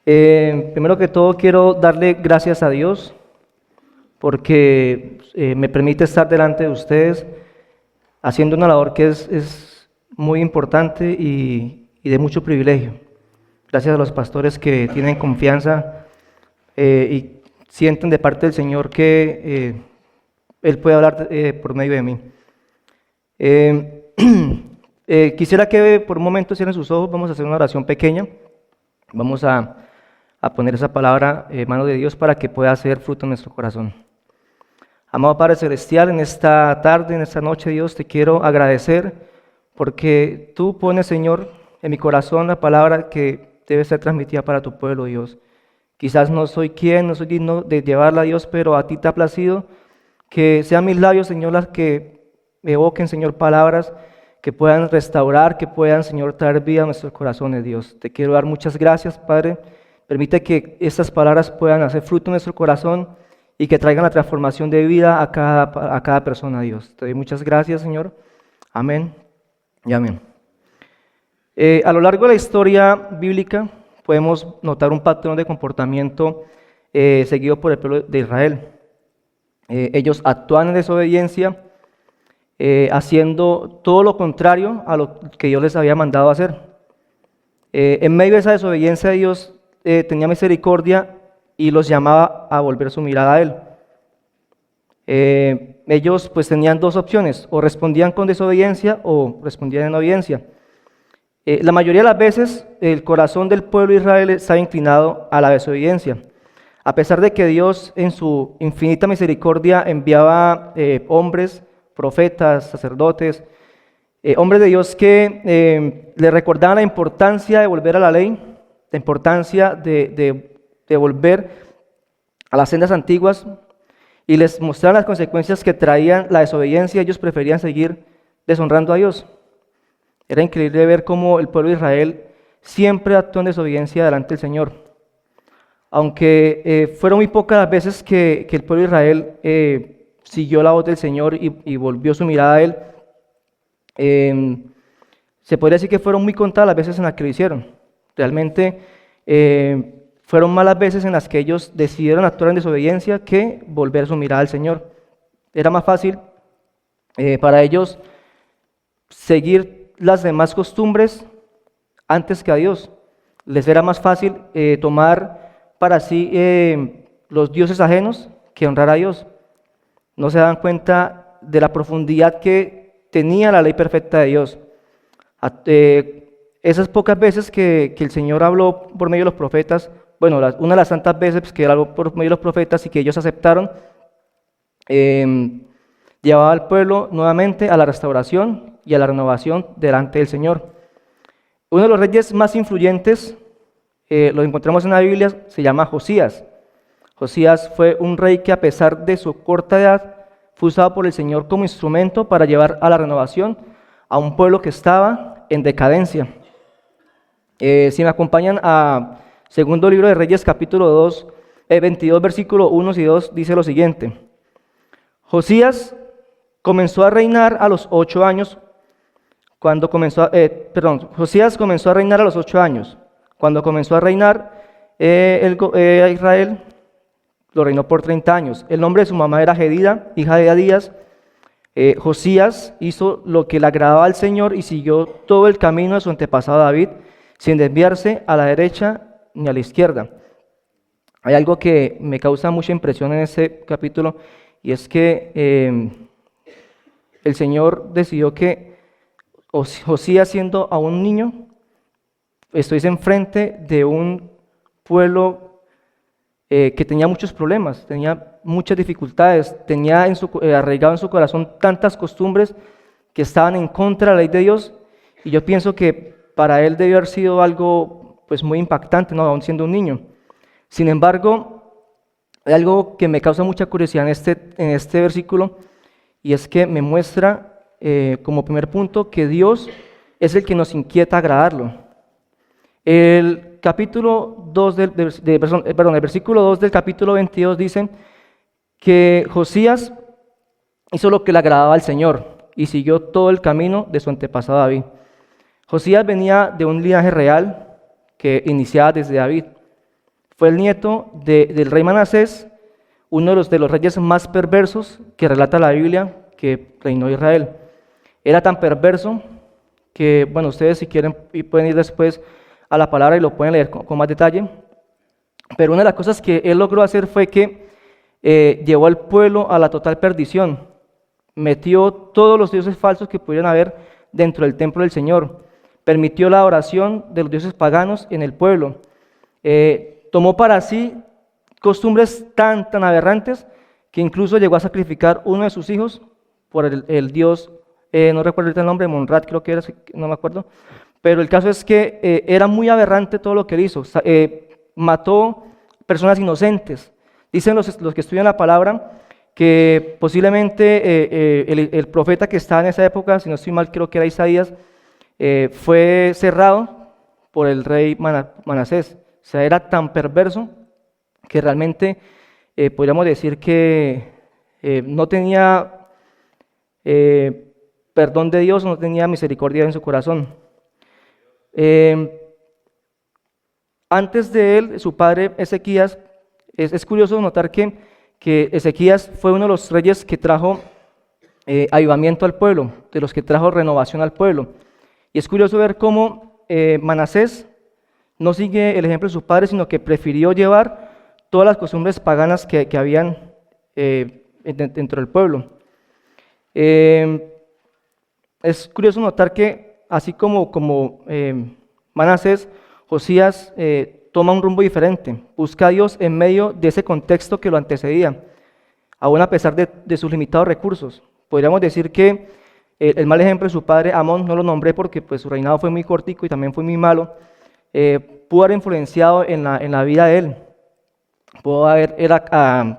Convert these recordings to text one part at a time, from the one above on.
Primero que todo quiero darle gracias a Dios porque me permite estar delante de ustedes haciendo una labor que es muy importante y de mucho privilegio. Gracias a los pastores que tienen confianza y sienten de parte del Señor que Él puede hablar por medio de mí. Quisiera que por un momento cierren sus ojos. Vamos a hacer una oración pequeña. Vamos a poner esa palabra en manos de Dios para que pueda hacer fruto en nuestro corazón. Amado Padre Celestial, en esta tarde, en esta noche, Dios, te quiero agradecer porque tú pones, Señor, en mi corazón la palabra que debe ser transmitida para tu pueblo, Dios. Quizás no soy digno de llevarla, Dios, pero a ti te ha placido que sean mis labios, Señor, las que evoquen, Señor, palabras que puedan restaurar, que puedan, Señor, traer vida a nuestros corazones, Dios. Te quiero dar muchas gracias, Padre. Permite que estas palabras puedan hacer fruto en nuestro corazón y que traigan la transformación de vida a cada persona, Dios. Te doy muchas gracias, Señor. Amén y amén. A lo largo de la historia bíblica podemos notar un patrón de comportamiento seguido por el pueblo de Israel. Ellos actúan en desobediencia, haciendo todo lo contrario a lo que Dios les había mandado hacer. En medio de esa desobediencia, Dios tenía misericordia y los llamaba a volver su mirada a Él. Ellos pues tenían dos opciones: o respondían con desobediencia o respondían en obediencia. La mayoría de las veces el corazón del pueblo de Israel estaba inclinado a la desobediencia, a pesar de que Dios en su infinita misericordia enviaba hombres, profetas, sacerdotes, hombres de Dios que le recordaban la importancia de volver a la ley, la importancia de volver a las sendas antiguas, y les mostraban las consecuencias que traían la desobediencia. Ellos preferían seguir deshonrando a Dios. Era increíble ver cómo el pueblo de Israel siempre actuó en desobediencia delante del Señor. Aunque fueron muy pocas las veces que el pueblo de Israel siguió la voz del Señor y volvió su mirada a Él, se podría decir que fueron muy contadas las veces en las que lo hicieron. Realmente fueron más las veces en las que ellos decidieron actuar en desobediencia que volver su mirada al Señor. Era más fácil para ellos seguir las demás costumbres antes que a Dios. Les era más fácil tomar para sí los dioses ajenos que honrar a Dios. No se dan cuenta de la profundidad que tenía la ley perfecta de Dios. Esas pocas veces que el Señor habló por medio de los profetas, bueno, una de las tantas veces que Él habló por medio de los profetas y que ellos aceptaron, llevaba al pueblo nuevamente a la restauración y a la renovación delante del Señor. Uno de los reyes más influyentes, lo encontramos en la Biblia, se llama Josías. Josías fue un rey que, a pesar de su corta edad, fue usado por el Señor como instrumento para llevar a la renovación a un pueblo que estaba en decadencia. Si me acompañan a segundo libro de Reyes, capítulo 2, 22, versículo 1 y 2, dice lo siguiente: Josías comenzó a reinar a los 8 años. Josías comenzó a reinar a los 8 años. Cuando comenzó a reinar a Israel, lo reinó por 30 años. El nombre de su mamá era Jedida, hija de Adías. Josías hizo lo que le agradaba al Señor y siguió todo el camino de su antepasado David, sin desviarse a la derecha ni a la izquierda. Hay algo que me causa mucha impresión en este capítulo, y es que el Señor decidió que Josías, siendo aún un niño, estuviese enfrente de un pueblo que tenía muchos problemas, tenía muchas dificultades, tenía arraigado en su corazón tantas costumbres que estaban en contra de la ley de Dios, y yo pienso que para él debió haber sido algo pues muy impactante, ¿no? Aún siendo un niño. Sin embargo, hay algo que me causa mucha curiosidad en este versículo, y es que me muestra como primer punto que Dios es el que nos inquieta agradarlo. El versículo 2 del capítulo 22 dice que Josías hizo lo que le agradaba al Señor y siguió todo el camino de su antepasado David. Josías venía de un linaje real que iniciaba desde David. Fue el nieto del rey Manasés, uno de los reyes más perversos que relata la Biblia que reinó Israel. Era tan perverso que, bueno, ustedes si quieren pueden ir después a la palabra y lo pueden leer con más detalle. Pero una de las cosas que él logró hacer fue que llevó al pueblo a la total perdición. Metió todos los dioses falsos que pudieran haber dentro del templo del Señor. Permitió la adoración de los dioses paganos en el pueblo. Tomó para sí costumbres tan aberrantes que incluso llegó a sacrificar uno de sus hijos por el dios, no recuerdo ahorita el nombre, Monrat creo que era, no me acuerdo. Pero el caso es que era muy aberrante todo lo que él hizo. Mató personas inocentes. Dicen los que estudian la palabra que posiblemente el profeta que estaba en esa época, si no estoy mal, creo que era Isaías, fue cerrado por el rey Manasés. O sea, era tan perverso que realmente podríamos decir que no tenía perdón de Dios, no tenía misericordia en su corazón. Antes de él, su padre Ezequías, es curioso notar que Ezequías fue uno de los reyes que trajo avivamiento al pueblo, de los que trajo renovación al pueblo. Y es curioso ver cómo Manasés no sigue el ejemplo de su padre, sino que prefirió llevar todas las costumbres paganas que habían dentro del pueblo. Es curioso notar que así como Manasés, Josías toma un rumbo diferente, busca a Dios en medio de ese contexto que lo antecedía, aún a pesar de sus limitados recursos. Podríamos decir que el mal ejemplo de su padre Amón, no lo nombré porque pues, su reinado fue muy cortico y también fue muy malo, pudo haber influenciado en la vida de él, pudo haber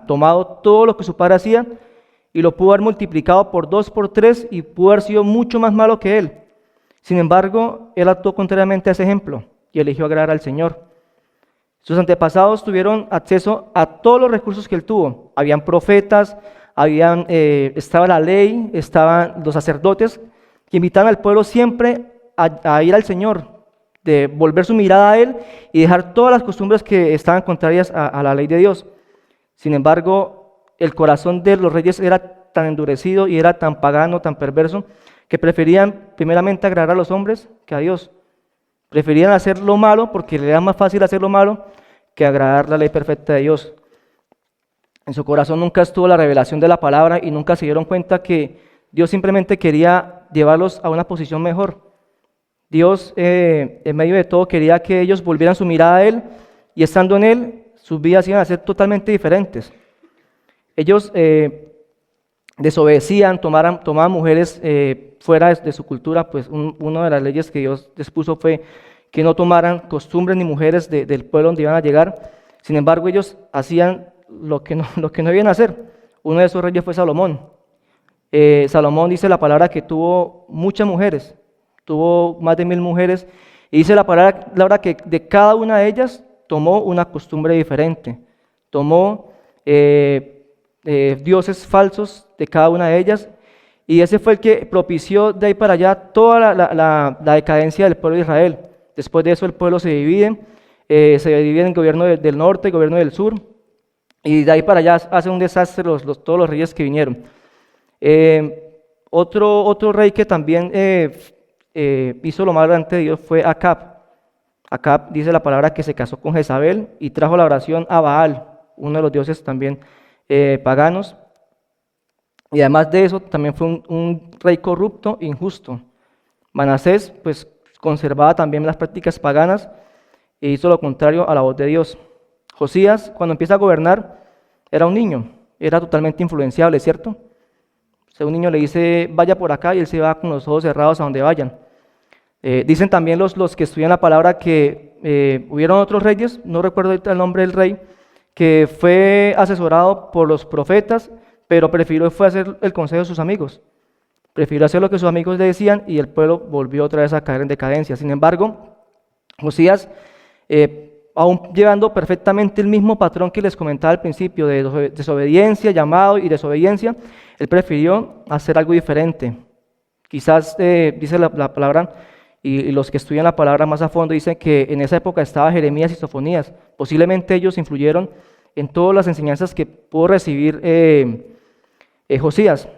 tomado todo lo que su padre hacía y lo pudo haber multiplicado por 2, por 3 y pudo haber sido mucho más malo que él. Sin embargo, él actuó contrariamente a ese ejemplo y eligió agradar al Señor. Sus antepasados tuvieron acceso a todos los recursos que él tuvo. Habían profetas, estaba la ley, estaban los sacerdotes que invitaban al pueblo siempre a ir al Señor, de volver su mirada a Él y dejar todas las costumbres que estaban contrarias a la ley de Dios. Sin embargo, el corazón de los reyes era tan endurecido y era tan pagano, tan perverso, que preferían primeramente agradar a los hombres que a Dios. Preferían hacer lo malo porque le era más fácil hacer lo malo que agradar la ley perfecta de Dios. En su corazón nunca estuvo la revelación de la palabra y nunca se dieron cuenta que Dios simplemente quería llevarlos a una posición mejor. Dios, en medio de todo, quería que ellos volvieran su mirada a Él y estando en Él, sus vidas iban a ser totalmente diferentes. Ellos desobedecían, tomaban mujeres fuera de su cultura, pues una de las leyes que Dios les puso fue que no tomaran costumbres ni mujeres del pueblo donde iban a llegar. Sin embargo, ellos hacían lo que no debían hacer. Uno de esos reyes fue Salomón. Salomón dice la palabra que tuvo muchas mujeres, tuvo más de 1000 mujeres, y dice la palabra que de cada una de ellas tomó una costumbre diferente, tomó dioses falsos de cada una de ellas, y ese fue el que propició de ahí para allá toda la decadencia del pueblo de Israel. Después de eso el pueblo se divide en gobierno del norte y gobierno del sur, y de ahí para allá hace un desastre todos los reyes que vinieron. Otro rey que también hizo lo malo ante Dios fue Acab. Acab dice la palabra que se casó con Jezabel y trajo la oración a Baal, uno de los dioses también paganos. Y además de eso también fue un rey corrupto, injusto. Manasés pues conservaba también las prácticas paganas e hizo lo contrario a la voz de Dios. Josías, cuando empieza a gobernar, era un niño, era totalmente influenciable, ¿cierto? O sea, un niño le dice, vaya por acá, y él se va con los ojos cerrados a donde vayan. Dicen también los que estudian la palabra que hubieron otros reyes, no recuerdo ahorita el nombre del rey, que fue asesorado por los profetas, pero prefirió hacer el consejo de sus amigos. Prefirió hacer lo que sus amigos le decían y el pueblo volvió otra vez a caer en decadencia. Sin embargo, Josías, aún llevando perfectamente el mismo patrón que les comentaba al principio, de desobediencia, llamado y desobediencia, él prefirió hacer algo diferente. Quizás, dice la palabra, y los que estudian la palabra más a fondo dicen que en esa época estaba Jeremías y Sofonías. Posiblemente ellos influyeron en todas las enseñanzas que pudo recibir Josías.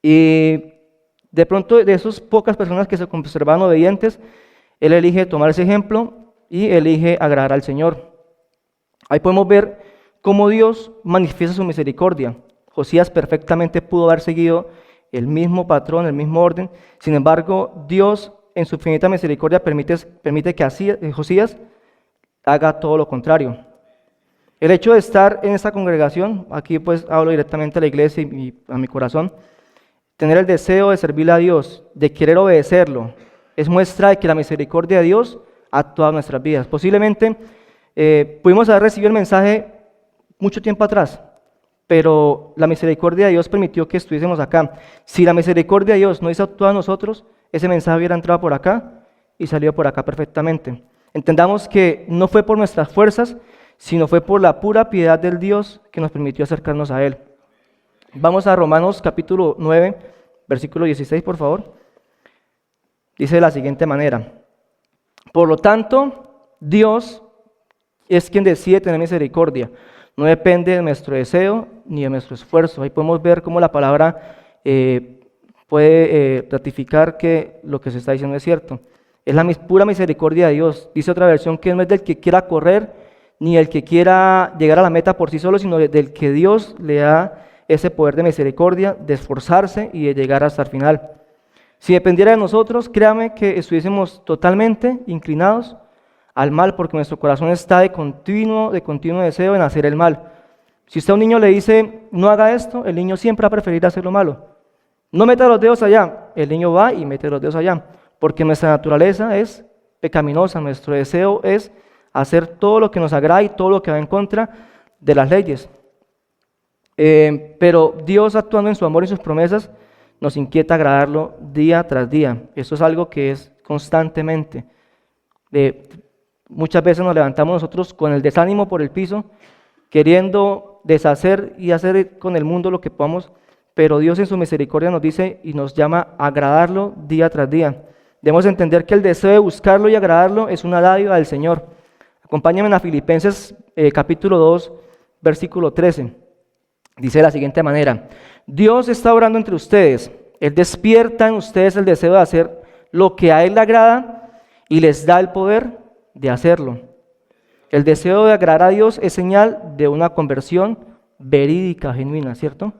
Y de pronto, de esas pocas personas que se conservaban obedientes, él elige tomar ese ejemplo y elige agradar al Señor. Ahí podemos ver cómo Dios manifiesta su misericordia. Josías perfectamente pudo haber seguido el mismo patrón, el mismo orden. Sin embargo, Dios en su infinita misericordia permite que Josías haga todo lo contrario. El hecho de estar en esta congregación, aquí pues hablo directamente a la iglesia y a mi corazón, tener el deseo de servirle a Dios, de querer obedecerlo, es muestra de que la misericordia de Dios actúa en nuestras vidas. Posiblemente pudimos haber recibido el mensaje mucho tiempo atrás, pero la misericordia de Dios permitió que estuviésemos acá. Si la misericordia de Dios no hizo actuar a nosotros, ese mensaje hubiera entrado por acá y salido por acá perfectamente. Entendamos que no fue por nuestras fuerzas, sino fue por la pura piedad del Dios que nos permitió acercarnos a Él. Vamos a Romanos capítulo 9, versículo 16, por favor. Dice de la siguiente manera: por lo tanto, Dios es quien decide tener misericordia. No depende de nuestro deseo ni de nuestro esfuerzo. Ahí podemos ver cómo la palabra puede ratificar que lo que se está diciendo es cierto. Es la pura misericordia de Dios. Dice otra versión que no es del que quiera correr ni el que quiera llegar a la meta por sí solo, sino del que Dios le da ese poder de misericordia, de esforzarse y de llegar hasta el final. Si dependiera de nosotros, créame que estuviésemos totalmente inclinados al mal, porque nuestro corazón está de continuo deseo en hacer el mal. Si usted a un niño le dice, no haga esto, el niño siempre va a preferir hacer lo malo. No meta los dedos allá, el niño va y mete los dedos allá, porque nuestra naturaleza es pecaminosa, nuestro deseo es hacer todo lo que nos agrada y todo lo que va en contra de las leyes. Pero Dios, actuando en su amor y sus promesas, nos inquieta agradarlo día tras día. Eso es algo que es constantemente. Muchas veces nos levantamos nosotros con el desánimo por el piso, queriendo deshacer y hacer con el mundo lo que podamos, pero Dios en su misericordia nos dice y nos llama a agradarlo día tras día. Debemos entender que el deseo de buscarlo y agradarlo es una dádiva del Señor. Acompáñenme a Filipenses capítulo 2, versículo 13. Dice de la siguiente manera: Dios está obrando entre ustedes, Él despierta en ustedes el deseo de hacer lo que a Él le agrada y les da el poder de hacerlo. El deseo de agradar a Dios es señal de una conversión verídica, genuina, ¿cierto?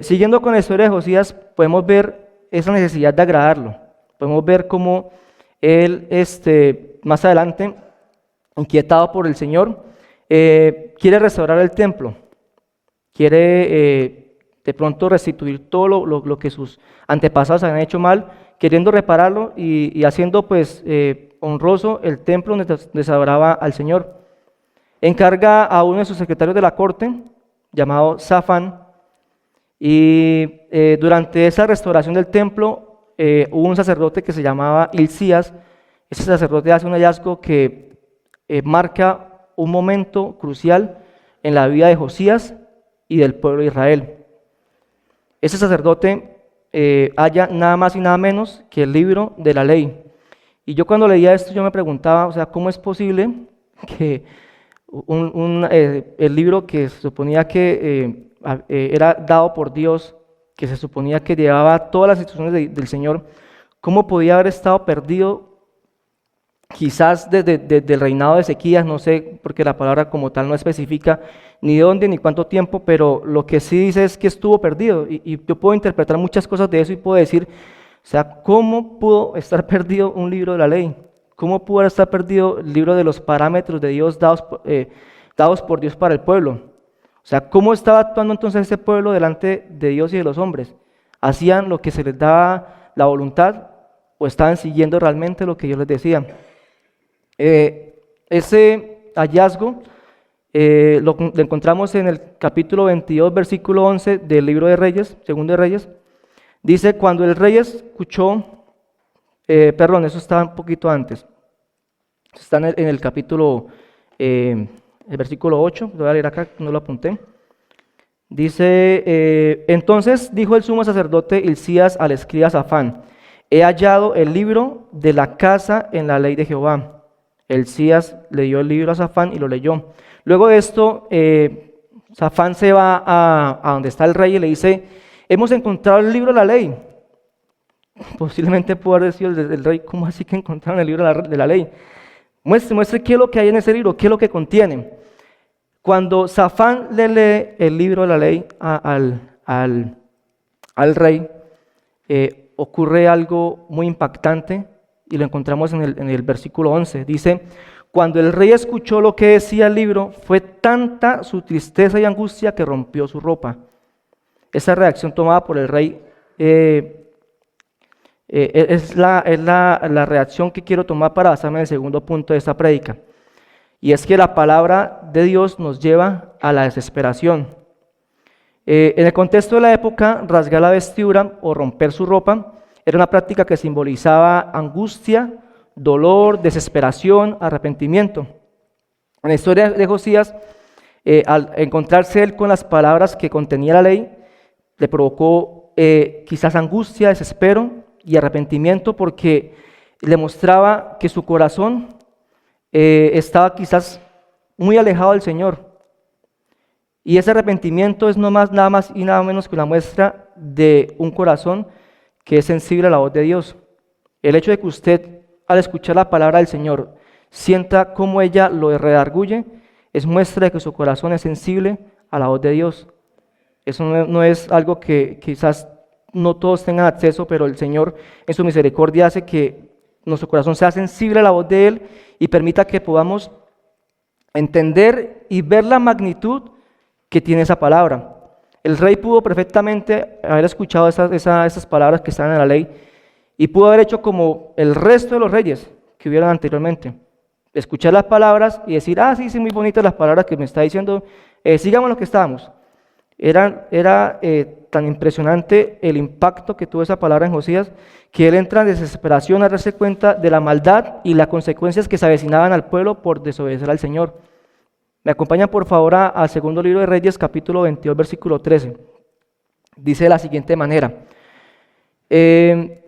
Siguiendo con la historia de Josías, podemos ver esa necesidad de agradarlo. Podemos ver cómo él, más adelante, inquietado por el Señor, quiere restaurar el templo. Quiere de pronto restituir todo lo que sus antepasados habían hecho mal, queriendo repararlo y haciendo pues honroso el templo donde se adoraba al Señor. Encarga a uno de sus secretarios de la corte, llamado Safán, y durante esa restauración del templo hubo un sacerdote que se llamaba Hilcías. Ese sacerdote hace un hallazgo que marca un momento crucial en la vida de Josías y del pueblo de Israel. Ese sacerdote halla nada más y nada menos que el libro de la ley. Y yo cuando leía esto yo me preguntaba, o sea, ¿cómo es posible que el libro que se suponía que era dado por Dios, que se suponía que llevaba todas las instrucciones del Señor, cómo podía haber estado perdido quizás desde el reinado de Ezequías? No sé, porque la palabra como tal no especifica ni dónde ni cuánto tiempo, pero lo que sí dice es que estuvo perdido, y yo puedo interpretar muchas cosas de eso y puedo decir, o sea, ¿cómo pudo estar perdido un libro de la ley? ¿Cómo pudo estar perdido el libro de los parámetros de Dios dados por Dios para el pueblo? O sea, ¿cómo estaba actuando entonces ese pueblo delante de Dios y de los hombres? ¿Hacían lo que se les daba la voluntad o estaban siguiendo realmente lo que Dios les decía? Ese hallazgo lo encontramos en el capítulo 22, versículo 11 del libro de Reyes, segundo de Reyes. Dice, cuando el rey escuchó, eso está un poquito antes, está en el capítulo, el versículo 8, lo voy a leer acá, no lo apunté. Dice, entonces dijo el sumo sacerdote Hilcías al escriba Safán, he hallado el libro de la casa en la ley de Jehová. Elías le dio el libro a Safán y lo leyó. Luego de esto, Safán se va a donde está el rey y le dice, hemos encontrado el libro de la ley. Posiblemente pudo haber sido el rey, ¿cómo así que encontraron el libro de la ley? Muestre qué es lo que hay en ese libro, qué es lo que contiene. Cuando Safán le lee el libro de la ley al rey, ocurre algo muy impactante y lo encontramos en el versículo 11. Dice, cuando el rey escuchó lo que decía el libro, fue tanta su tristeza y angustia que rompió su ropa. Esa reacción tomada por el rey es la reacción que quiero tomar para basarme en el segundo punto de esta prédica. Y es que la palabra de Dios nos lleva a la desesperación. En el contexto de la época, rasgar la vestidura o romper su ropa era una práctica que simbolizaba angustia, dolor, desesperación, arrepentimiento. En la historia de Josías, al encontrarse él con las palabras que contenía la ley, le provocó quizás angustia, desespero y arrepentimiento, porque le mostraba que su corazón estaba quizás muy alejado del Señor. Y ese arrepentimiento es nada más y nada menos que una muestra de un corazón que es sensible a la voz de Dios. El hecho de que usted, al escuchar la palabra del Señor, sienta cómo ella lo redarguye, es muestra de que su corazón es sensible a la voz de Dios. Eso no es algo que quizás no todos tengan acceso, pero el Señor en su misericordia hace que nuestro corazón sea sensible a la voz de Él y permita que podamos entender y ver la magnitud que tiene esa palabra. El rey pudo perfectamente haber escuchado esas palabras que están en la ley y pudo haber hecho como el resto de los reyes que hubieron anteriormente. Escuchar las palabras y decir, sí, muy bonitas las palabras que me está diciendo, sigamos lo que estábamos. Era tan impresionante el impacto que tuvo esa palabra en Josías, que él entra en desesperación a darse cuenta de la maldad y las consecuencias que se avecinaban al pueblo por desobedecer al Señor. Me acompañan por favor al segundo libro de Reyes, capítulo 22, versículo 13. Dice de la siguiente manera,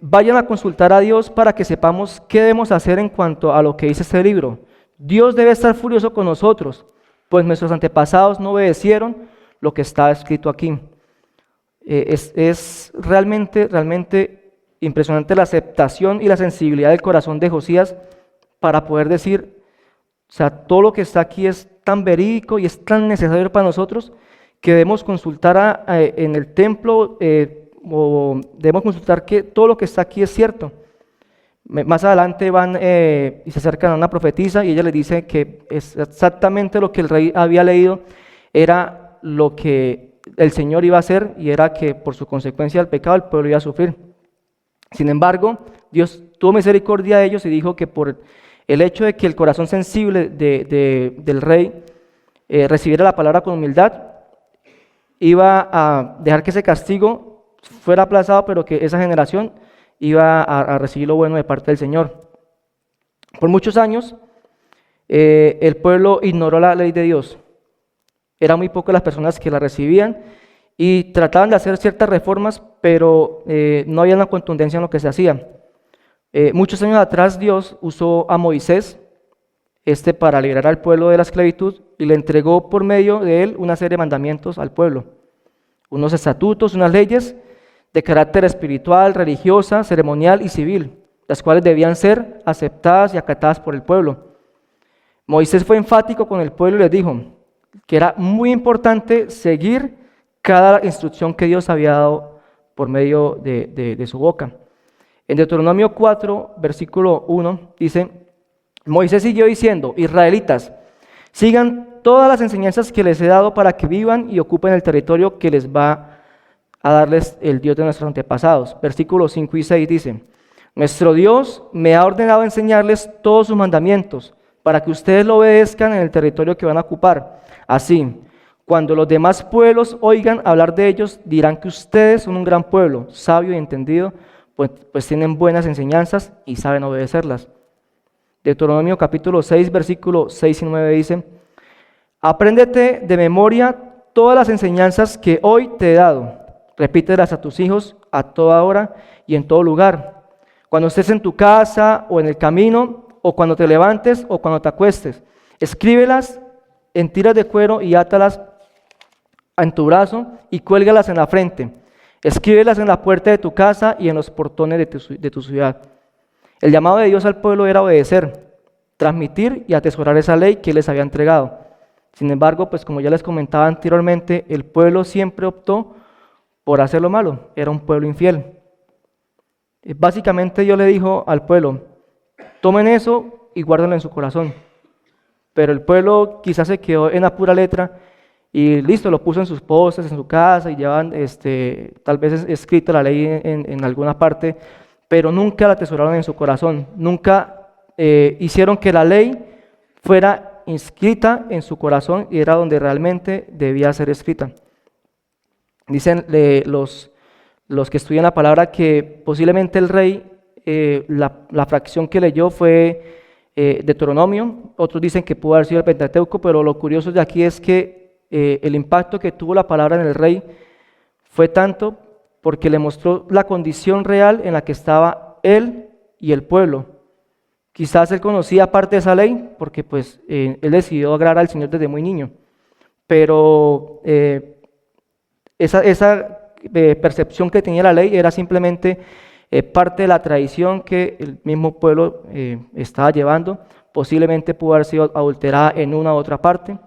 vayan a consultar a Dios para que sepamos qué debemos hacer en cuanto a lo que dice este libro. Dios debe estar furioso con nosotros, pues nuestros antepasados no obedecieron lo que está escrito aquí. Es realmente impresionante la aceptación y la sensibilidad del corazón de Josías para poder decir, o sea, todo lo que está aquí es tan verídico y es tan necesario para nosotros que debemos consultar en el templo o debemos consultar que todo lo que está aquí es cierto. Más adelante van y se acercan a una profetisa y ella le dice que es exactamente lo que el rey había leído era lo que el Señor iba a hacer y era que por su consecuencia del pecado el pueblo iba a sufrir. Sin embargo, Dios tuvo misericordia de ellos y dijo que por el hecho de que el corazón sensible del rey recibiera la palabra con humildad, iba a dejar que ese castigo fuera aplazado, pero que esa generación iba a recibir lo bueno de parte del Señor. Por muchos años, el pueblo ignoró la ley de Dios. Eran muy pocas las personas que la recibían y trataban de hacer ciertas reformas, pero no había una contundencia en lo que se hacía. Muchos años atrás Dios usó a Moisés para liberar al pueblo de la esclavitud y le entregó por medio de él una serie de mandamientos al pueblo, unos estatutos, unas leyes de carácter espiritual, religiosa, ceremonial y civil, las cuales debían ser aceptadas y acatadas por el pueblo. Moisés fue enfático con el pueblo y les dijo que era muy importante seguir cada instrucción que Dios había dado por medio de su boca. En Deuteronomio 4, versículo 1, dice, Moisés siguió diciendo, israelitas, sigan todas las enseñanzas que les he dado para que vivan y ocupen el territorio que les va a darles el Dios de nuestros antepasados. Versículos 5 y 6 dice, nuestro Dios me ha ordenado enseñarles todos sus mandamientos para que ustedes lo obedezcan en el territorio que van a ocupar. Así, cuando los demás pueblos oigan hablar de ellos, dirán que ustedes son un gran pueblo, sabio y entendido, pues tienen buenas enseñanzas y saben obedecerlas. Deuteronomio capítulo 6, versículos 6 y 9 dice, apréndete de memoria todas las enseñanzas que hoy te he dado, repítelas a tus hijos a toda hora y en todo lugar. cuando estés en tu casa o en el camino, o cuando te levantes o cuando te acuestes. Escríbelas en tiras de cuero y átalas en tu brazo y cuélgalas en la frente. Escríbelas en la puerta de tu casa y en los portones de tu ciudad. El llamado de Dios al pueblo era obedecer, transmitir y atesorar esa ley que Él les había entregado. Sin embargo, pues como ya les comentaba anteriormente, el pueblo siempre optó por hacer lo malo. Era un pueblo infiel. Básicamente Dios le dijo al pueblo, tomen eso y guárdenlo en su corazón. Pero el pueblo quizás se quedó en la pura letra y listo, lo puso en sus postes, en su casa y llevan tal vez escrita la ley en alguna parte, pero nunca la atesoraron en su corazón, nunca hicieron que la ley fuera inscrita en su corazón y era donde realmente debía ser escrita. Dicen los que estudian la palabra que posiblemente el rey, la fracción que leyó fue Deuteronomio, otros dicen que pudo haber sido el Pentateuco, pero lo curioso de aquí es que el impacto que tuvo la palabra en el rey fue tanto porque le mostró la condición real en la que estaba él y el pueblo. Quizás él conocía parte de esa ley porque pues él decidió agradar al Señor desde muy niño, pero esa percepción que tenía la ley era simplemente parte de la tradición que el mismo pueblo estaba llevando, posiblemente pudo haber sido adulterada en una u otra parte.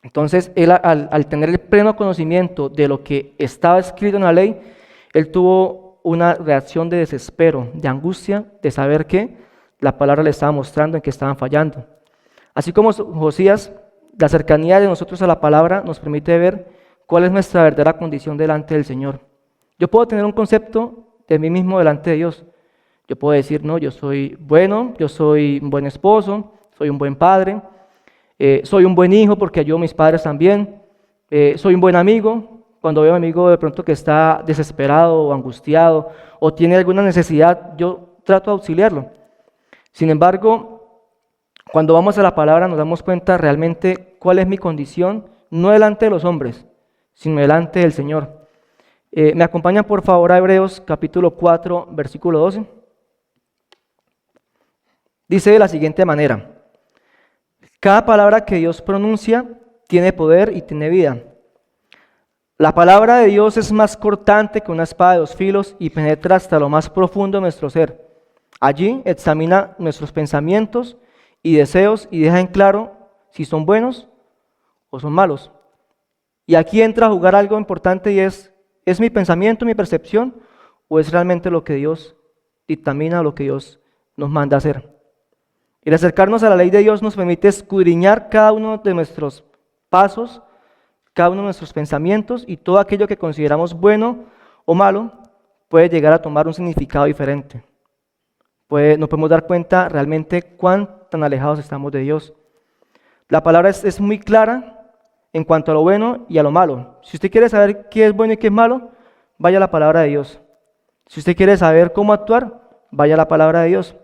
Entonces, él al tener el pleno conocimiento de lo que estaba escrito en la ley, él tuvo una reacción de desespero, de angustia, de saber que la palabra le estaba mostrando en que estaban fallando. Así como Josías, la cercanía de nosotros a la palabra nos permite ver cuál es nuestra verdadera condición delante del Señor. Yo puedo tener un concepto de mí mismo delante de Dios. Yo puedo decir, no, yo soy bueno, yo soy un buen esposo, soy un buen padre, soy un buen hijo porque ayudo a mis padres también, soy un buen amigo. Cuando veo a mi amigo de pronto que está desesperado o angustiado o tiene alguna necesidad, yo trato de auxiliarlo. Sin embargo, cuando vamos a la palabra nos damos cuenta realmente cuál es mi condición, no delante de los hombres, sino delante del Señor. ¿Me acompañan por favor a Hebreos capítulo 4, versículo 12? Dice de la siguiente manera: cada palabra que Dios pronuncia tiene poder y tiene vida. La palabra de Dios es más cortante que una espada de dos filos y penetra hasta lo más profundo de nuestro ser. Allí examina nuestros pensamientos y deseos y deja en claro si son buenos o son malos. Y aquí entra a jugar algo importante y ¿es mi pensamiento, mi percepción o es realmente lo que Dios dictamina, lo que Dios nos manda hacer? El acercarnos a la ley de Dios nos permite escudriñar cada uno de nuestros pasos, cada uno de nuestros pensamientos y todo aquello que consideramos bueno o malo puede llegar a tomar un significado diferente. Nos podemos dar cuenta realmente cuán tan alejados estamos de Dios. La palabra es muy clara en cuanto a lo bueno y a lo malo. Si usted quiere saber qué es bueno y qué es malo, vaya a la palabra de Dios. Si usted quiere saber cómo actuar, vaya a la palabra de Dios.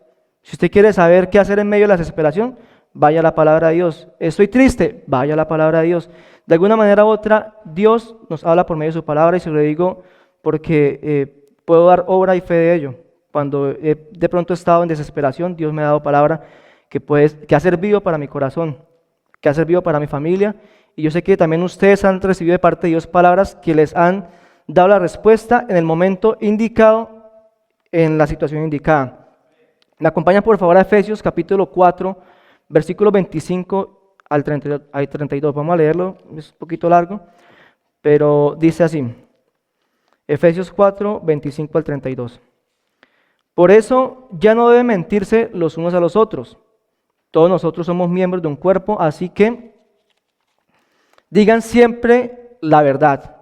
Si usted quiere saber qué hacer en medio de la desesperación, vaya a la palabra de Dios. Estoy triste, vaya a la palabra de Dios. De alguna manera u otra, Dios nos habla por medio de su palabra y se lo digo porque puedo dar obra y fe de ello. Cuando de pronto he estado en desesperación, Dios me ha dado palabra que ha servido para mi corazón, que ha servido para mi familia. Y yo sé que también ustedes han recibido de parte de Dios palabras que les han dado la respuesta en el momento indicado, en la situación indicada. Me acompañan por favor a Efesios capítulo 4, versículos 25 al 32. Vamos a leerlo, es un poquito largo, pero dice así. Efesios 4, 25 al 32. Por eso ya no deben mentirse los unos a los otros. Todos nosotros somos miembros de un cuerpo, así que digan siempre la verdad.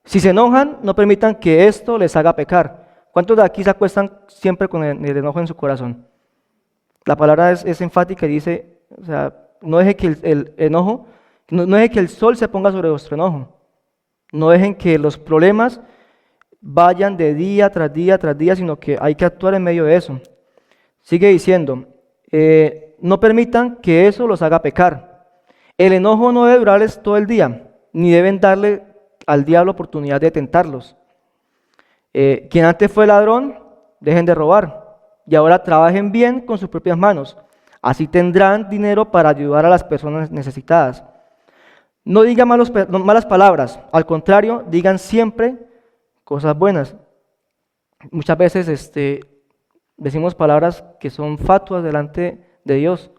Si se enojan, no permitan que esto les haga pecar. ¿Cuántos de aquí se acuestan siempre con el enojo en su corazón? La palabra es enfática y dice, o sea, no deje que el enojo, no deje que el sol se ponga sobre vuestro enojo. No dejen que los problemas vayan de día tras día tras día, sino que hay que actuar en medio de eso. Sigue diciendo, no permitan que eso los haga pecar. El enojo no debe durarles todo el día, ni deben darle al diablo oportunidad de tentarlos. Quien antes fue ladrón, dejen de robar y ahora trabajen bien con sus propias manos. Así tendrán dinero para ayudar a las personas necesitadas. No digan malas palabras, al contrario, digan siempre cosas buenas. Muchas veces decimos palabras que son fatuas delante de Dios.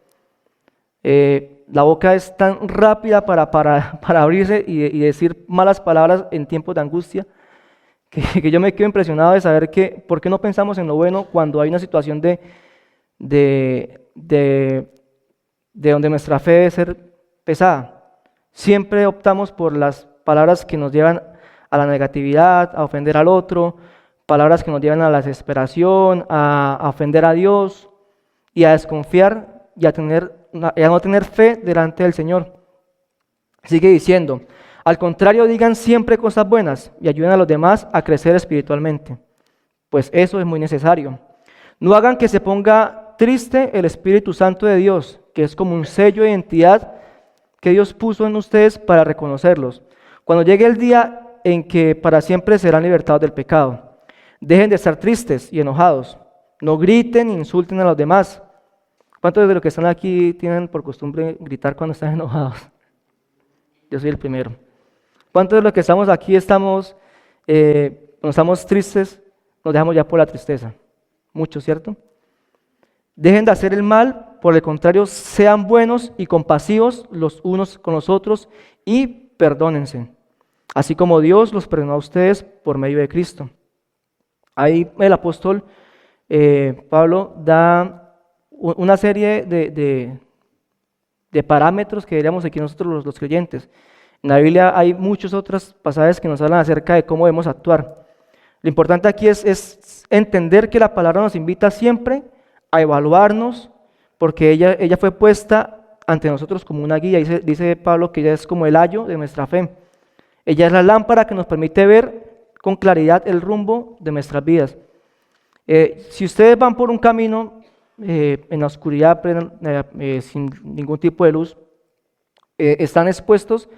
La boca es tan rápida para abrirse y decir malas palabras en tiempos de angustia que yo me quedo impresionado de saber que, ¿por qué no pensamos en lo bueno cuando hay una situación de donde nuestra fe debe ser pesada? Siempre optamos por las palabras que nos llevan a la negatividad, a ofender al otro, palabras que nos llevan a la desesperación, a ofender a Dios y a desconfiar y a no tener fe delante del Señor. Sigue diciendo, al contrario, digan siempre cosas buenas y ayuden a los demás a crecer espiritualmente, pues eso es muy necesario. No hagan que se ponga triste el Espíritu Santo de Dios, que es como un sello de identidad que Dios puso en ustedes para reconocerlos. Cuando llegue el día en que para siempre serán libertados del pecado, dejen de estar tristes y enojados. No griten ni insulten a los demás. ¿Cuántos de los que están aquí tienen por costumbre gritar cuando están enojados? Yo soy el primero. ¿Cuántos de los que estamos aquí cuando estamos tristes, nos dejamos ya por la tristeza? Muchos, ¿cierto? Dejen de hacer el mal, por el contrario, sean buenos y compasivos los unos con los otros y perdónense, así como Dios los perdonó a ustedes por medio de Cristo. Ahí el apóstol Pablo da una serie de parámetros que deberíamos seguir nosotros los creyentes. En la Biblia hay muchos otros pasajes que nos hablan acerca de cómo debemos actuar. Lo importante aquí es entender que la palabra nos invita siempre a evaluarnos, porque ella fue puesta ante nosotros como una guía. Dice Pablo que ella es como el ayo de nuestra fe. Ella es la lámpara que nos permite ver con claridad el rumbo de nuestras vidas. Si ustedes van por un camino en la oscuridad, sin ningún tipo de luz, están expuestos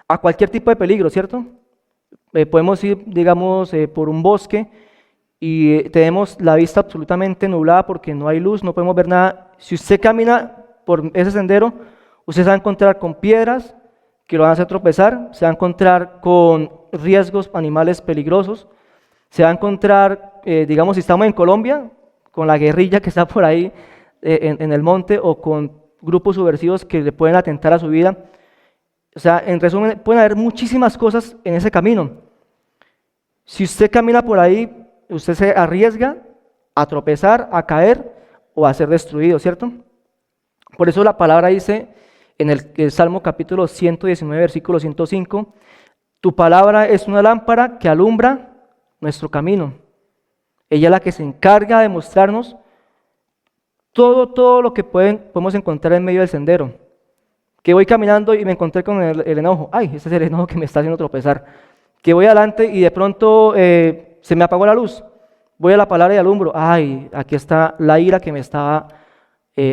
a cualquier tipo de peligro, ¿cierto? Podemos ir, digamos, por un bosque y tenemos la vista absolutamente nublada porque no hay luz, no podemos ver nada. Si usted camina por ese sendero, usted se va a encontrar con piedras que lo van a hacer tropezar, se va a encontrar con riesgos animales peligrosos, se va a encontrar, digamos, si estamos en Colombia, con la guerrilla que está por ahí en el monte o con grupos subversivos que le pueden atentar a su vida. O sea, en resumen, pueden haber muchísimas cosas en ese camino. Si usted camina por ahí, usted se arriesga a tropezar, a caer o a ser destruido, ¿cierto? Por eso la palabra dice en el Salmo capítulo 119, versículo 105, tu palabra es una lámpara que alumbra nuestro camino. Ella es la que se encarga de mostrarnos todo lo que podemos encontrar en medio del sendero. Que voy caminando y me encontré con el enojo. Ay, ese es el enojo que me está haciendo tropezar. Que voy adelante y de pronto se me apagó la luz. Voy a la palabra y alumbro. Ay, aquí está la ira que me estaba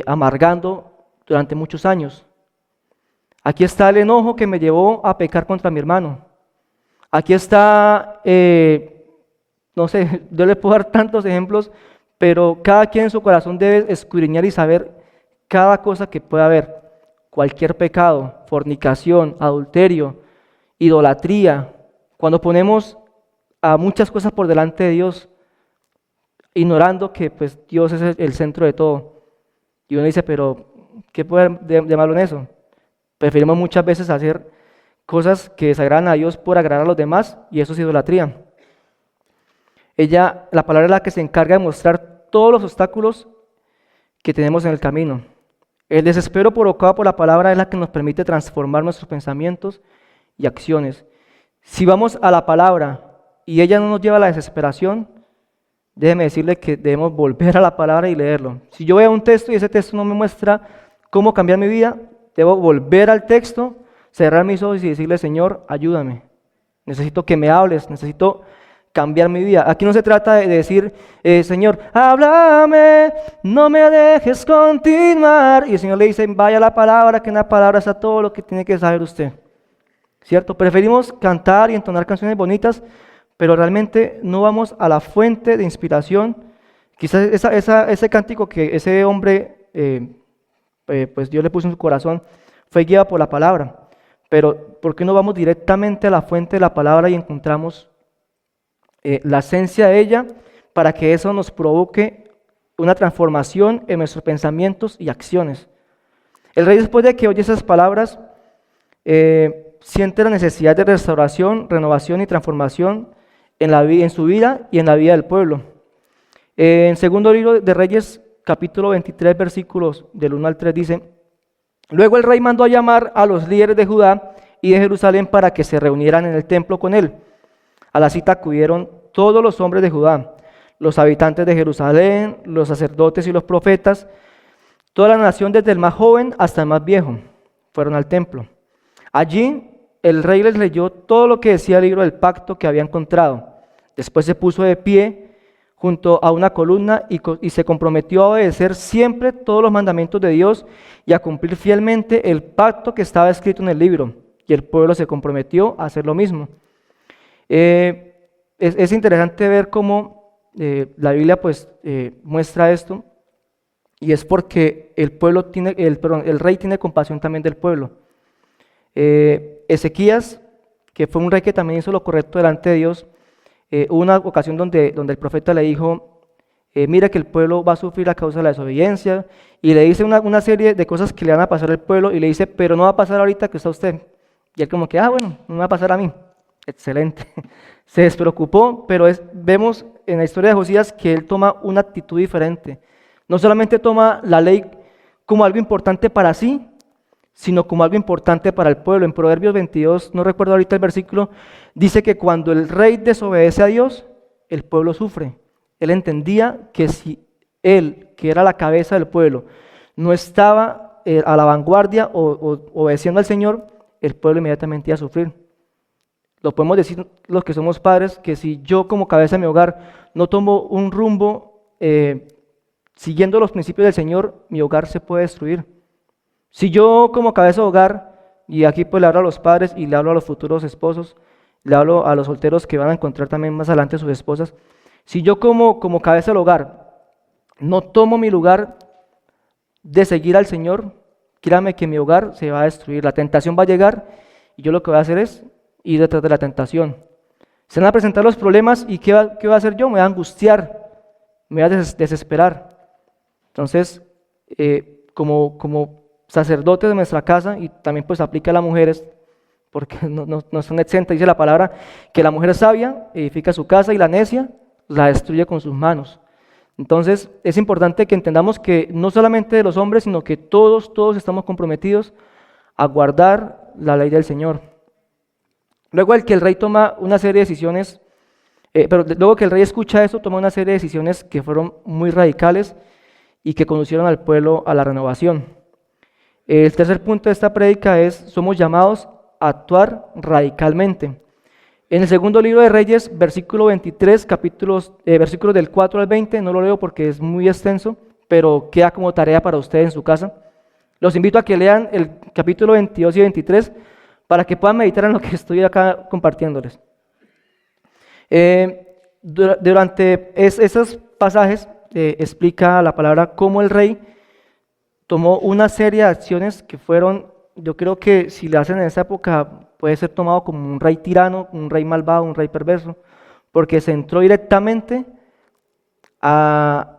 amargando durante muchos años. Aquí está el enojo que me llevó a pecar contra mi hermano. Aquí está, no sé, yo le puedo dar tantos ejemplos, pero cada quien en su corazón debe escudriñar y saber cada cosa que pueda haber. Cualquier pecado, fornicación, adulterio, idolatría. Cuando ponemos a muchas cosas por delante de Dios, ignorando que pues Dios es el centro de todo. Y uno dice, pero ¿qué puede haber de malo en eso? Preferimos muchas veces hacer cosas que desagradan a Dios por agradar a los demás, y eso es idolatría. La palabra es la que se encarga de mostrar todos los obstáculos que tenemos en el camino. El desespero provocado por la palabra es la que nos permite transformar nuestros pensamientos y acciones. Si vamos a la palabra y ella no nos lleva a la desesperación, déjeme decirle que debemos volver a la palabra y leerlo. Si yo veo un texto y ese texto no me muestra cómo cambiar mi vida, debo volver al texto, cerrar mis ojos y decirle, Señor, ayúdame. Necesito que me hables, necesito cambiar mi vida. Aquí no se trata de decir, Señor, háblame, no me dejes continuar. Y el Señor le dice, vaya a la palabra, que en la palabra está todo lo que tiene que saber usted. ¿Cierto? Preferimos cantar y entonar canciones bonitas, pero realmente no vamos a la fuente de inspiración Quizás ese cántico que ese hombre, pues Dios le puso en su corazón, fue guiado por la palabra. Pero ¿por qué no vamos directamente a la fuente de la palabra y encontramos la esencia de ella para que eso nos provoque una transformación en nuestros pensamientos y acciones? El rey, después de que oye esas palabras, siente la necesidad de restauración, renovación y transformación en su vida y en la vida del pueblo. En segundo libro de Reyes, capítulo 23, versículos del 1 al 3 dice: luego el rey mandó a llamar a los líderes de Judá y de Jerusalén para que se reunieran en el templo con él. A la cita acudieron todos los hombres de Judá, los habitantes de Jerusalén, los sacerdotes y los profetas, toda la nación desde el más joven hasta el más viejo, fueron al templo. Allí el rey les leyó todo lo que decía el libro del pacto que había encontrado. Después se puso de pie junto a una columna y se comprometió a obedecer siempre todos los mandamientos de Dios y a cumplir fielmente el pacto que estaba escrito en el libro. Y el pueblo se comprometió a hacer lo mismo. Es interesante ver cómo la Biblia pues muestra esto, y es porque el rey tiene compasión también del pueblo. Ezequías, que fue un rey que también hizo lo correcto delante de Dios, hubo una ocasión donde el profeta le dijo: mira que el pueblo va a sufrir a causa de la desobediencia, y le dice una serie de cosas que le van a pasar al pueblo, y le dice: pero no va a pasar ahorita que está usted. Y él como que, bueno, no me va a pasar a mí. Excelente. Se despreocupó, pero vemos en la historia de Josías que él toma una actitud diferente. No solamente toma la ley como algo importante para sí, sino como algo importante para el pueblo. En Proverbios 22, no recuerdo ahorita el versículo, dice que cuando el rey desobedece a Dios, el pueblo sufre. Él entendía que si él, que era la cabeza del pueblo, no estaba a la vanguardia o obedeciendo al Señor, el pueblo inmediatamente iba a sufrir. Lo podemos decir los que somos padres, que si yo como cabeza de mi hogar no tomo un rumbo siguiendo los principios del Señor, mi hogar se puede destruir. Si yo como cabeza de hogar, y aquí pues le hablo a los padres y le hablo a los futuros esposos, le hablo a los solteros que van a encontrar también más adelante sus esposas, si yo como cabeza del hogar no tomo mi lugar de seguir al Señor, créame que mi hogar se va a destruir, la tentación va a llegar y yo lo que voy a hacer es ir detrás de la tentación. Se van a presentar los problemas y ¿qué voy a hacer yo? Me voy a angustiar, me voy a desesperar. Entonces, como sacerdotes de nuestra casa, y también pues aplica a las mujeres, porque no son exentas, dice la palabra, que la mujer sabia edifica su casa y la necia la destruye con sus manos. Entonces es importante que entendamos que no solamente de los hombres, sino que todos estamos comprometidos a guardar la ley del Señor. Luego que el rey toma una serie de decisiones, pero luego que el rey escucha eso, toma una serie de decisiones que fueron muy radicales y que conducieron al pueblo a la renovación. El tercer punto de esta prédica es: somos llamados a actuar radicalmente. En el segundo libro de Reyes, versículo 23, versículos del 4 al 20, no lo leo porque es muy extenso, pero queda como tarea para ustedes en su casa. Los invito a que lean el capítulo 22 y 23 para que puedan meditar en lo que estoy acá compartiéndoles. Durante esos pasajes explica la palabra cómo el rey tomó una serie de acciones que fueron, yo creo que si le hacen en esa época, puede ser tomado como un rey tirano, un rey malvado, un rey perverso, porque se entró directamente a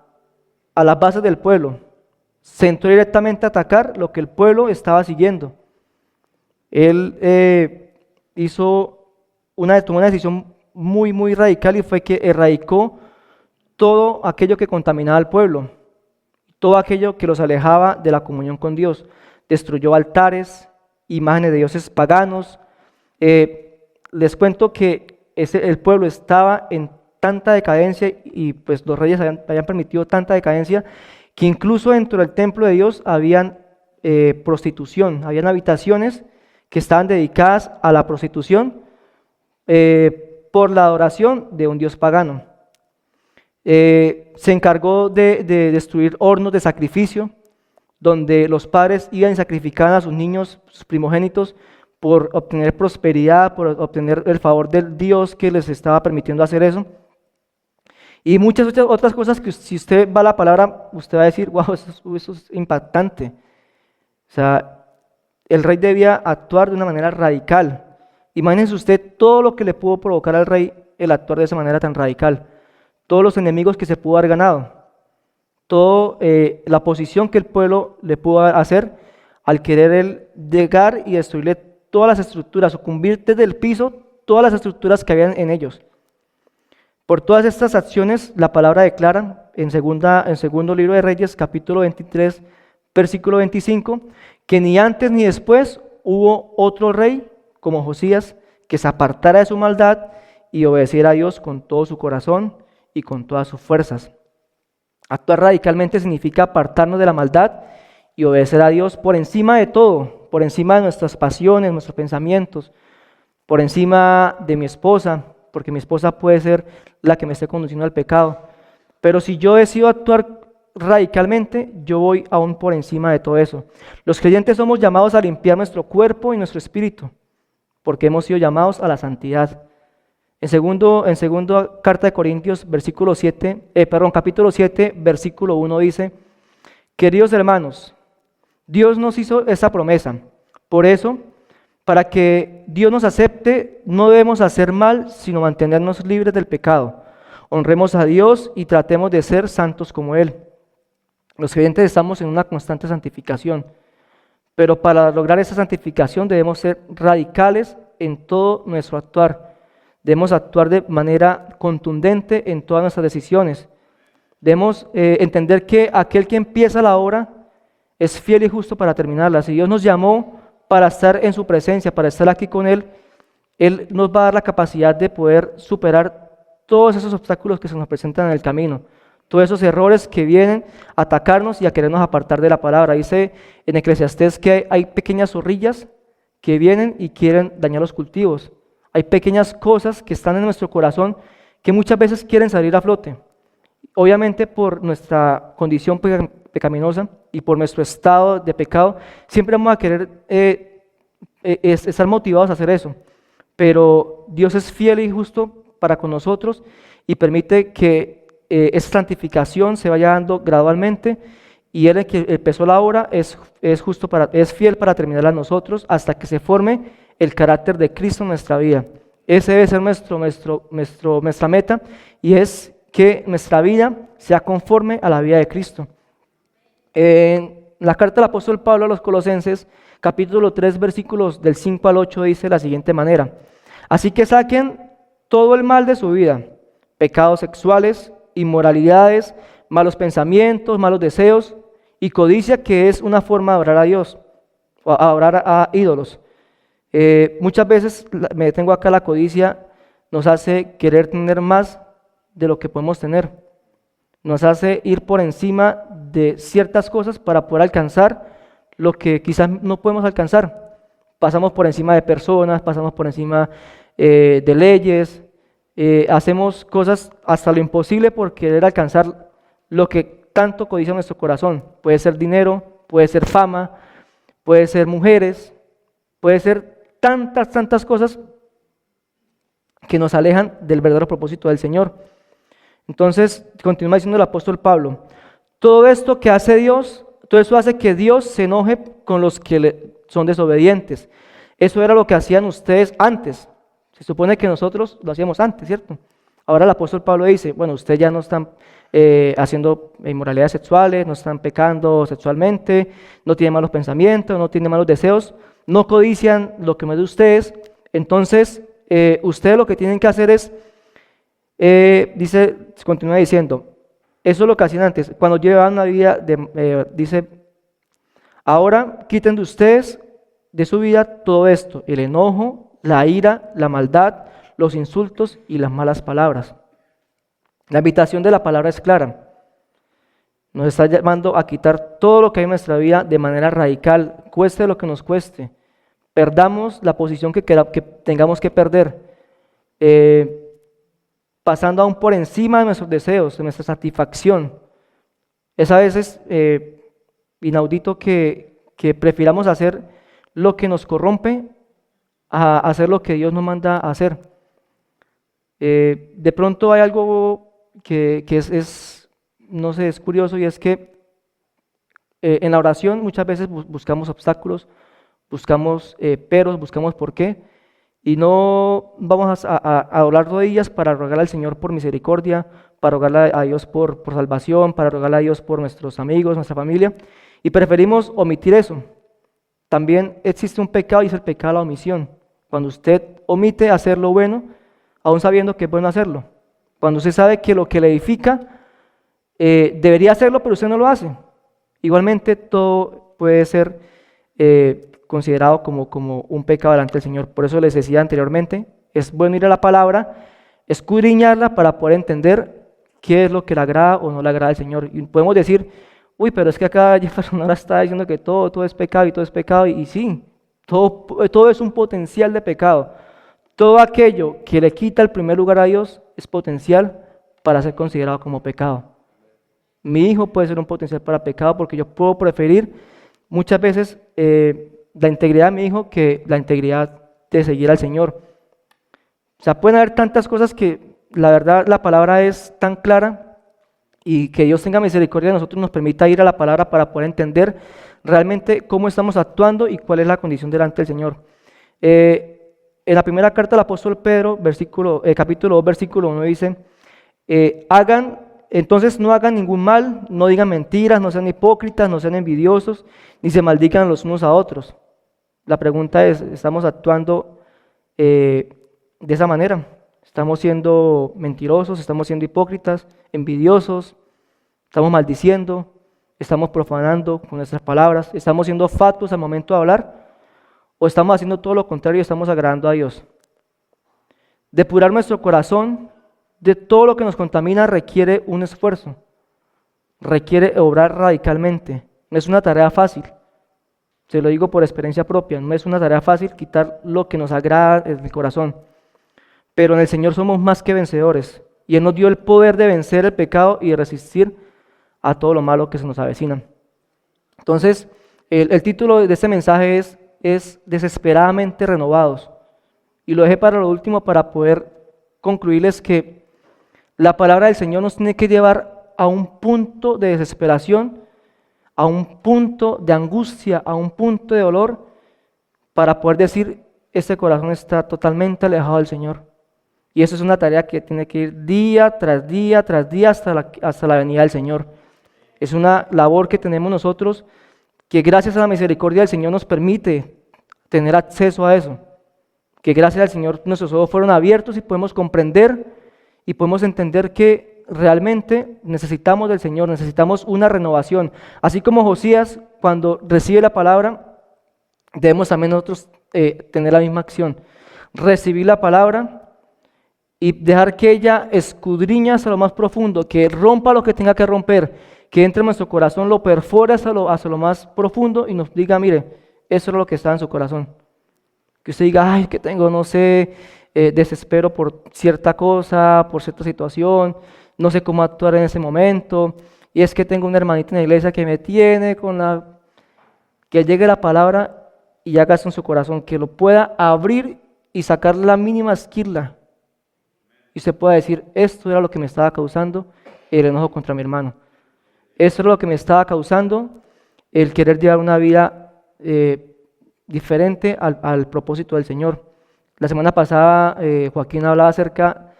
las bases del pueblo, se entró directamente a atacar lo que el pueblo estaba siguiendo. Él tomó una decisión muy radical, y fue que erradicó todo aquello que contaminaba al pueblo, todo aquello que los alejaba de la comunión con Dios. Destruyó altares, imágenes de dioses paganos. Les cuento que el pueblo estaba en tanta decadencia, y pues los reyes habían permitido tanta decadencia, que incluso dentro del templo de Dios habían prostitución, habían habitaciones que estaban dedicadas a la prostitución por la adoración de un dios pagano. Se encargó de destruir hornos de sacrificio, donde los padres iban y sacrificaban a sus niños, sus primogénitos, por obtener prosperidad, por obtener el favor del Dios que les estaba permitiendo hacer eso. Y muchas otras cosas que si usted va a la palabra, usted va a decir, wow, eso es impactante. O sea, el rey debía actuar de una manera radical. Imagínense usted todo lo que le pudo provocar al rey el actuar de esa manera tan radical. Todos los enemigos que se pudo haber ganado. Toda la posición que el pueblo le pudo hacer al querer él llegar y destruirle todas las estructuras, sucumbir desde el piso todas las estructuras que habían en ellos. Por todas estas acciones, la palabra declara en segundo libro de Reyes, capítulo 23, versículo 25, que ni antes ni después hubo otro rey como Josías que se apartara de su maldad y obedeciera a Dios con todo su corazón y con todas sus fuerzas. Actuar radicalmente significa apartarnos de la maldad y obedecer a Dios por encima de todo, por encima de nuestras pasiones, nuestros pensamientos, por encima de mi esposa, porque mi esposa puede ser la que me esté conduciendo al pecado. Pero si yo decido actuar radicalmente, yo voy aún por encima de todo eso. Los creyentes somos llamados a limpiar nuestro cuerpo y nuestro espíritu, porque hemos sido llamados a la santidad. En segunda carta de Corintios, capítulo 7, versículo 1 dice, queridos hermanos, Dios nos hizo esa promesa. Por eso, para que Dios nos acepte, no debemos hacer mal, sino mantenernos libres del pecado. Honremos a Dios y tratemos de ser santos como Él. Los creyentes estamos en una constante santificación, pero para lograr esa santificación debemos ser radicales en todo nuestro actuar. Debemos actuar de manera contundente en todas nuestras decisiones. Debemos entender que aquel que empieza la obra es fiel y justo para terminarla. Si Dios nos llamó para estar en su presencia, para estar aquí con Él, Él nos va a dar la capacidad de poder superar todos esos obstáculos que se nos presentan en el camino, todos esos errores que vienen a atacarnos y a querernos apartar de la palabra. Dice en Eclesiastés que hay pequeñas zorrillas que vienen y quieren dañar los cultivos. Hay pequeñas cosas que están en nuestro corazón que muchas veces quieren salir a flote. Obviamente por nuestra condición pecaminosa y por nuestro estado de pecado, siempre vamos a querer estar motivados a hacer eso. Pero Dios es fiel y justo para con nosotros y permite que esa santificación se vaya dando gradualmente, y Él, el que empezó la obra, es fiel para terminarla a nosotros hasta que se forme el carácter de Cristo en nuestra vida. Ese debe ser nuestra meta, y es que nuestra vida sea conforme a la vida de Cristo. En la carta del apóstol Pablo a los Colosenses, capítulo 3, versículos del 5 al 8, dice de la siguiente manera: así que saquen todo el mal de su vida, pecados sexuales, inmoralidades, malos pensamientos, malos deseos y codicia, que es una forma de adorar a Dios, o adorar a ídolos. Muchas veces me detengo acá, la codicia nos hace querer tener más de lo que podemos tener, nos hace ir por encima de ciertas cosas para poder alcanzar lo que quizás no podemos alcanzar. Pasamos por encima de personas, pasamos por encima de leyes, hacemos cosas hasta lo imposible por querer alcanzar lo que tanto codicia nuestro corazón. Puede ser dinero, puede ser fama, puede ser mujeres, puede ser tantas cosas que nos alejan del verdadero propósito del Señor. Entonces, continúa diciendo el apóstol Pablo, todo esto que hace Dios, todo eso hace que Dios se enoje con los que son desobedientes. Eso era lo que hacían ustedes antes. Se supone que nosotros lo hacíamos antes, ¿cierto? Ahora el apóstol Pablo dice, bueno, ustedes ya no están haciendo inmoralidades sexuales, no están pecando sexualmente, no tienen malos pensamientos, no tienen malos deseos, no codician lo que no es de ustedes. Entonces, ustedes lo que tienen que hacer es, continúa diciendo, eso es lo que hacían antes, cuando llevaban una vida, dice, ahora quiten de ustedes, de su vida, todo esto, el enojo, la ira, la maldad, los insultos y las malas palabras. La invitación de la palabra es clara. Nos está llamando a quitar todo lo que hay en nuestra vida de manera radical, cueste lo que nos cueste. Perdamos la posición que tengamos que perder, pasando aún por encima de nuestros deseos, de nuestra satisfacción. Es a veces inaudito que prefiramos hacer lo que nos corrompe a hacer lo que Dios nos manda a hacer. De pronto hay algo no sé, es curioso, y es que en la oración muchas veces buscamos obstáculos, buscamos peros, buscamos por qué, y no vamos a doblar rodillas para rogar al Señor por misericordia, para rogarle a Dios por salvación, para rogarle a Dios por nuestros amigos, nuestra familia, y preferimos omitir eso. También existe un pecado y es el pecado de la omisión. Cuando usted omite hacer lo bueno, aún sabiendo que es bueno hacerlo. Cuando usted sabe que lo que le edifica, debería hacerlo, pero usted no lo hace. Igualmente, todo puede ser considerado como un pecado delante del Señor. Por eso les decía anteriormente, es bueno ir a la palabra, escudriñarla para poder entender qué es lo que le agrada o no le agrada al Señor. Y podemos decir, uy, pero es que acá Jefferson ahora está diciendo que todo es pecado y todo es pecado. Y sí, todo es un potencial de pecado. Todo aquello que le quita el primer lugar a Dios es potencial para ser considerado como pecado. Mi hijo puede ser un potencial para pecado porque yo puedo preferir muchas veces la integridad de mi hijo que la integridad de seguir al Señor. O sea, pueden haber tantas cosas que la verdad la palabra es tan clara y que Dios tenga misericordia de nosotros, nos permita ir a la palabra para poder entender realmente cómo estamos actuando y cuál es la condición delante del Señor. En la primera carta del apóstol Pedro, capítulo 2, versículo 1 dice, entonces no hagan ningún mal, no digan mentiras, no sean hipócritas, no sean envidiosos, ni se maldigan los unos a otros. La pregunta es, ¿estamos actuando de esa manera? ¿Estamos siendo mentirosos? ¿Estamos siendo hipócritas, envidiosos? ¿Estamos maldiciendo? ¿Estamos profanando con nuestras palabras? ¿Estamos siendo fatuos al momento de hablar? ¿O estamos haciendo todo lo contrario y estamos agradando a Dios? Depurar nuestro corazón de todo lo que nos contamina requiere un esfuerzo, requiere obrar radicalmente. No es una tarea fácil, se lo digo por experiencia propia, no es una tarea fácil quitar lo que nos agrada en el corazón, pero en el Señor somos más que vencedores y Él nos dio el poder de vencer el pecado y de resistir a todo lo malo que se nos avecina. Entonces, el título de este mensaje es Desesperadamente Renovados, y lo dejé para lo último para poder concluirles que la palabra del Señor nos tiene que llevar a un punto de desesperación, a un punto de angustia, a un punto de dolor, para poder decir, este corazón está totalmente alejado del Señor. Y eso es una tarea que tiene que ir día tras día, tras día, hasta la venida del Señor. Es una labor que tenemos nosotros, que gracias a la misericordia del Señor nos permite tener acceso a eso. Que gracias al Señor nuestros ojos fueron abiertos y podemos comprender y podemos entender que realmente necesitamos del Señor, necesitamos una renovación. Así como Josías, cuando recibe la palabra, debemos también nosotros tener la misma acción. Recibir la palabra y dejar que ella escudriñe hasta lo más profundo, que rompa lo que tenga que romper, que entre en nuestro corazón, lo perfore hasta lo más profundo y nos diga, mire, eso es lo que está en su corazón. Que usted diga, ay, que tengo, no sé, desespero por cierta cosa, por cierta situación, no sé cómo actuar en ese momento, y es que tengo una hermanita en la iglesia que me tiene que llegue la palabra y haga eso en su corazón, que lo pueda abrir y sacar la mínima esquirla, y usted pueda decir, esto era lo que me estaba causando el enojo contra mi hermano, esto era lo que me estaba causando el querer llevar una vida diferente al propósito del Señor. La semana pasada Joaquín hablaba acerca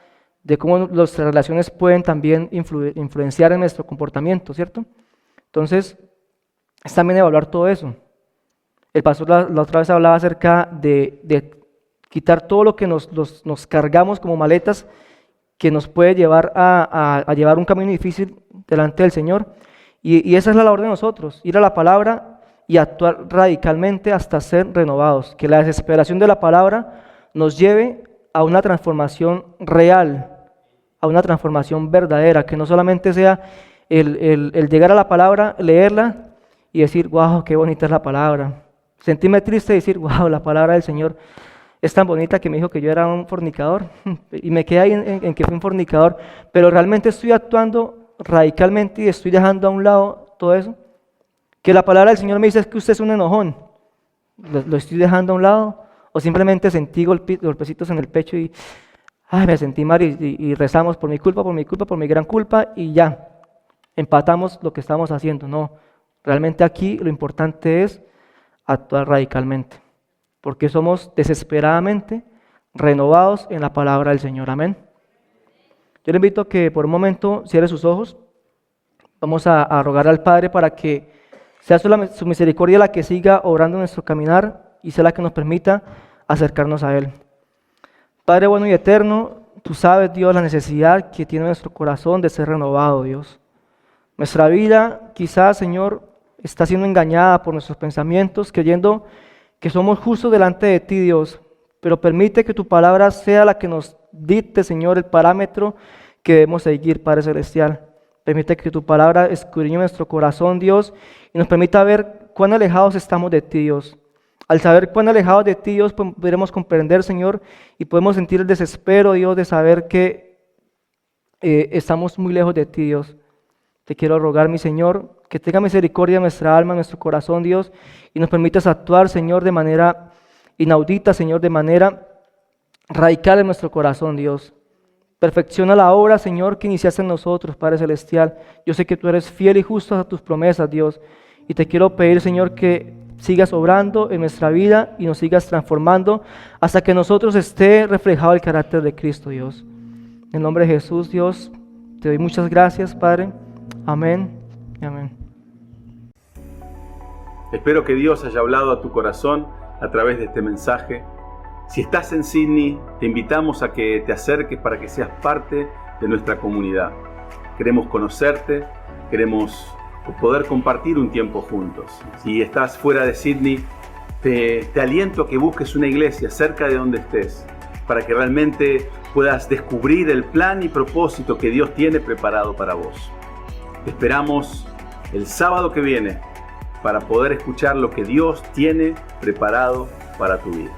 de cómo las relaciones pueden también influenciar en nuestro comportamiento, ¿cierto? Entonces, es también evaluar todo eso. El pastor la otra vez hablaba acerca de quitar todo lo que nos cargamos como maletas que nos puede llevar a llevar un camino difícil delante del Señor. Y esa es la labor de nosotros, ir a la palabra y actuar radicalmente hasta ser renovados. Que la desesperación de la palabra nos lleve a una transformación real, a una transformación verdadera, que no solamente sea el llegar a la palabra, leerla y decir, wow, qué bonita es la palabra. Sentirme triste y decir, wow, la palabra del Señor es tan bonita que me dijo que yo era un fornicador y me quedé ahí en que fui un fornicador, pero realmente estoy actuando radicalmente y estoy dejando a un lado todo eso. Que la palabra del Señor me dice es que usted es un enojón, lo estoy dejando a un lado, o simplemente sentí golpecitos en el pecho y, ay, me sentí mal y rezamos por mi culpa, por mi culpa, por mi gran culpa y ya, empatamos lo que estamos haciendo. No, realmente aquí lo importante es actuar radicalmente, porque somos desesperadamente renovados en la palabra del Señor. Amén. Yo le invito a que por un momento cierre sus ojos. Vamos a rogar al Padre para que sea su misericordia la que siga obrando en nuestro caminar y sea la que nos permita acercarnos a Él. Padre bueno y eterno, tú sabes, Dios, la necesidad que tiene nuestro corazón de ser renovado, Dios. Nuestra vida, quizás, Señor, está siendo engañada por nuestros pensamientos, creyendo que somos justos delante de ti, Dios. Pero permite que tu palabra sea la que nos dicte, Señor, el parámetro que debemos seguir, Padre Celestial. Permite que tu palabra escudriñe nuestro corazón, Dios, y nos permita ver cuán alejados estamos de ti, Dios. Al saber cuán alejados de ti, Dios, podremos comprender, Señor, y podemos sentir el desespero, Dios, de saber que estamos muy lejos de ti, Dios. Te quiero rogar, mi Señor, que tenga misericordia en nuestra alma, en nuestro corazón, Dios, y nos permitas actuar, Señor, de manera inaudita, Señor, de manera radical en nuestro corazón, Dios. Perfecciona la obra, Señor, que iniciaste en nosotros, Padre Celestial. Yo sé que tú eres fiel y justo a tus promesas, Dios. Y te quiero pedir, Señor, que sigas obrando en nuestra vida y nos sigas transformando hasta que en nosotros esté reflejado el carácter de Cristo, Dios. En el nombre de Jesús, Dios, te doy muchas gracias, Padre. Amén y amén. Espero que Dios haya hablado a tu corazón a través de este mensaje. Si estás en Sydney, te invitamos a que te acerques para que seas parte de nuestra comunidad. Queremos conocerte, queremos poder compartir un tiempo juntos. Si estás fuera de Sydney, te aliento a que busques una iglesia cerca de donde estés, para que realmente puedas descubrir el plan y propósito que Dios tiene preparado para vos. Te esperamos el sábado que viene para poder escuchar lo que Dios tiene preparado para tu vida.